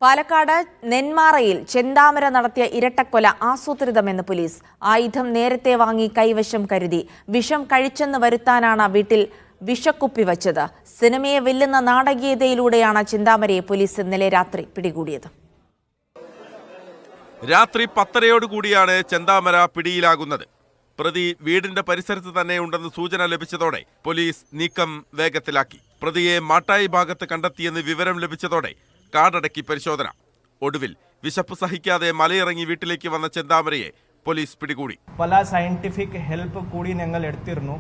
പാലക്കാട് നെന്മാറയിൽ ചെന്താമര നടത്തിയ ഇരട്ടക്കൊല ആസൂത്രിതമെന്ന് പോലീസ്. ആയുധം നേരത്തെ വാങ്ങി കൈവശം കരുതി. വിഷം കഴിച്ചെന്ന് വരുത്താനാണ് വീട്ടിൽ വിഷക്കുപ്പി വച്ചത്. സിനിമയെ വെല്ലുന്ന നാടകീയതയിലൂടെയാണ് ചെന്താമരയെ പോലീസ് ഇന്നലെ രാത്രി പിടികൂടിയത്. രാത്രി 10:30 ചെന്താമര പിടിയിലാകുന്നത്. പ്രതി വീടിന്റെ പരിസരത്ത് തന്നെ ഉണ്ടെന്ന് സൂചന ലഭിച്ചതോടെ പോലീസ് നീക്കം വേഗത്തിലാക്കി. പ്രതിയെ മാട്ടായി ഭാഗത്ത് കണ്ടെത്തിയെന്ന് വിവരം ലഭിച്ചതോടെ കാടടക്കി പരിശോധന. ഒടുവിൽ വിശപ്പ് സഹിക്കാതെ മലയിറങ്ങി വീട്ടിലേക്ക് വന്ന ചെന്താമരയെ പോലീസ് പിടികൂടി. പല സയന്റിഫിക് ഹെൽപ്പ് കൂടി ഞങ്ങൾ എടുത്തിരുന്നു.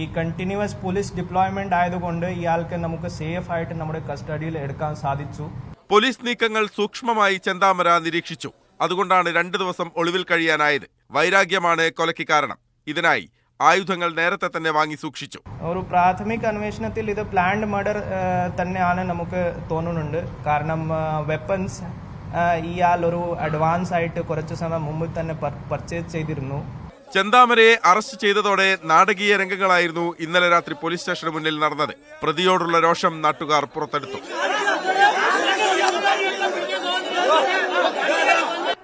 ഈ കണ്ടിന്യൂസ് പോലീസ് ഡിപ്ലോയ്മെന്റ് ആയതുകൊണ്ട് ഇയാൾക്ക് നമുക്ക് സേഫ് ആയിട്ട് നമ്മുടെ കസ്റ്റഡിയിൽ എടുക്കാൻ സാധിച്ചു. പോലീസ് നീക്കങ്ങൾ സൂക്ഷ്മമായി ചെന്താമര നിരീക്ഷിച്ചു. അതുകൊണ്ടാണ് 2 ദിവസം ഒളിവിൽ കഴിയാനായത്. വൈരാഗ്യമാണ് കൊലയ്ക്ക് കാരണം. ഇതിനായി ആയുധങ്ങൾ നേരത്തെ തന്നെ വാങ്ങി സൂക്ഷിച്ചു. ഒരു പ്രാഥമിക അന്വേഷണത്തിൽ ഇത് പ്ലാൻഡ് മർഡർ തന്നെയാണ് നമുക്ക് തോന്നുന്നുണ്ട്. കാരണം വെപ്പൺസ് ഇയാൾ ഒരു അഡ്വാൻസ് ആയിട്ട് കുറച്ചു സമയം മുമ്പ് തന്നെ പർച്ചേസ് ചെയ്തിരുന്നു. ചെന്താമരയെ അറസ്റ്റ് ചെയ്തതോടെ നാടകീയ രംഗങ്ങളായിരുന്നു ഇന്നലെ രാത്രി പോലീസ് സ്റ്റേഷന് മുന്നിൽ നടന്നത്. പ്രതിയോടുള്ള രോഷം നാട്ടുകാർ പുറത്തെടുത്തു.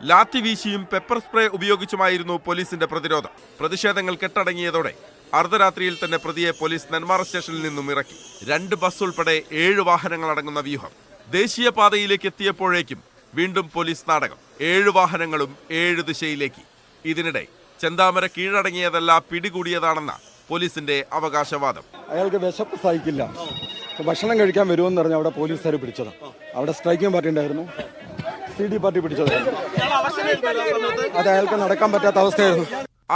ലാത്തി വീശിയും പെപ്പർ സ്പ്രേ ഉപയോഗിച്ചുമായിരുന്നു പോലീസിന്റെ പ്രതിരോധം. പ്രതിഷേധങ്ങൾ കെട്ടടങ്ങിയതോടെ അർദ്ധരാത്രിയിൽ തന്നെ പ്രതിയെ പോലീസ് നെന്മാറ സ്റ്റേഷനിൽ നിന്നും ഇറക്കി. 2 ബസ് ഉൾപ്പെടെ 7 വാഹനങ്ങളടങ്ങുന്ന വ്യൂഹം. ദേശീയപാതയിലേക്ക് എത്തിയപ്പോഴേക്കും വീണ്ടും പോലീസ് നാടകം. 7 വാഹനങ്ങളും 7 ദിശയിലേക്ക്. ഇതിനിടെ ചെന്താമര കീഴടങ്ങിയതല്ല, പിടികൂടിയതാണെന്ന പോലീസിന്റെ അവകാശവാദം. അയാൾക്ക് വിശപ്പ് സഹിക്കില്ല, ഭക്ഷണം കഴിക്കാൻ വരുമെന്ന് പറഞ്ഞ് അവിടെ പോലീസുകാർ പിടിച്ചതാണ്. അവിടെ സ്ട്രൈക്കിംഗ് പാർട്ടി ഉണ്ടായിരുന്നു, CD പാർട്ടി പിടിച്ചതായിരുന്നു. അത് അയാൾക്ക് നടക്കാൻ പറ്റാത്ത അവസ്ഥയായിരുന്നു.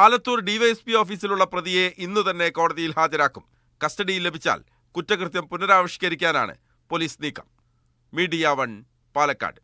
ആലത്തൂർ ഡിവൈഎസ്പി ഓഫീസിലുള്ള പ്രതിയെ ഇന്നു തന്നെ കോടതിയിൽ ഹാജരാക്കും. കസ്റ്റഡിയിൽ ലഭിച്ചാൽ കുറ്റകൃത്യം പുനരാവിഷ്കരിക്കാനാണ് പോലീസ് നീക്കം. മീഡിയ 1 പാലക്കാട്.